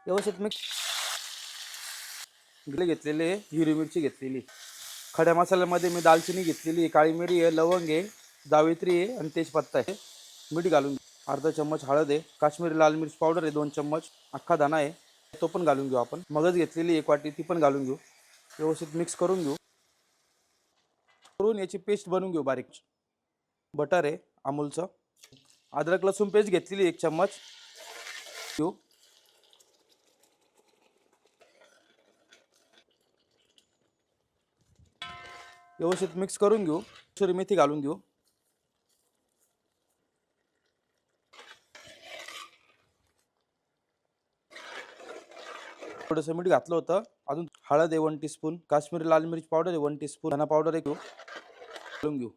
व्यवस्थित मिक्स घेतलेले, हिरवी मिरची घेतलेली, खड्या मसाल्यामध्ये मी दालचिनी घेतलेली आहे, काळी मिरी आहे, लवंग आहे, जावित्री आहे आणि तेजपत्ता आहे. मीठ घालून अर्धा चम्मच हळद आहे, काश्मीरी लाल मिर्च पावडर आहे 2 चम्मच, अख्खा दाणा आहे तो पण घालून घेऊ आपण. मगज घेतलेली 1 वाटी ती पण घालून घेऊ. व्यवस्थित मिक्स करून घेऊ. करून याची पेस्ट बनवून घेऊ बारीक. बटर आहे अमूलचं. अद्रक लसूण पेस्ट घेतलेली 1 चम्मच घेऊ. व्यवस्थित मिक्स करून घेऊ. कसुरी मेथी घालून घेऊ. थोडंसं मीठ घातलं होतं. अजून हळद आहे 1 टीस्पून, काश्मीरी लाल मिर्च पावडर आहे 1 टीस्पून, धना पावडर आहे घालून घेऊ.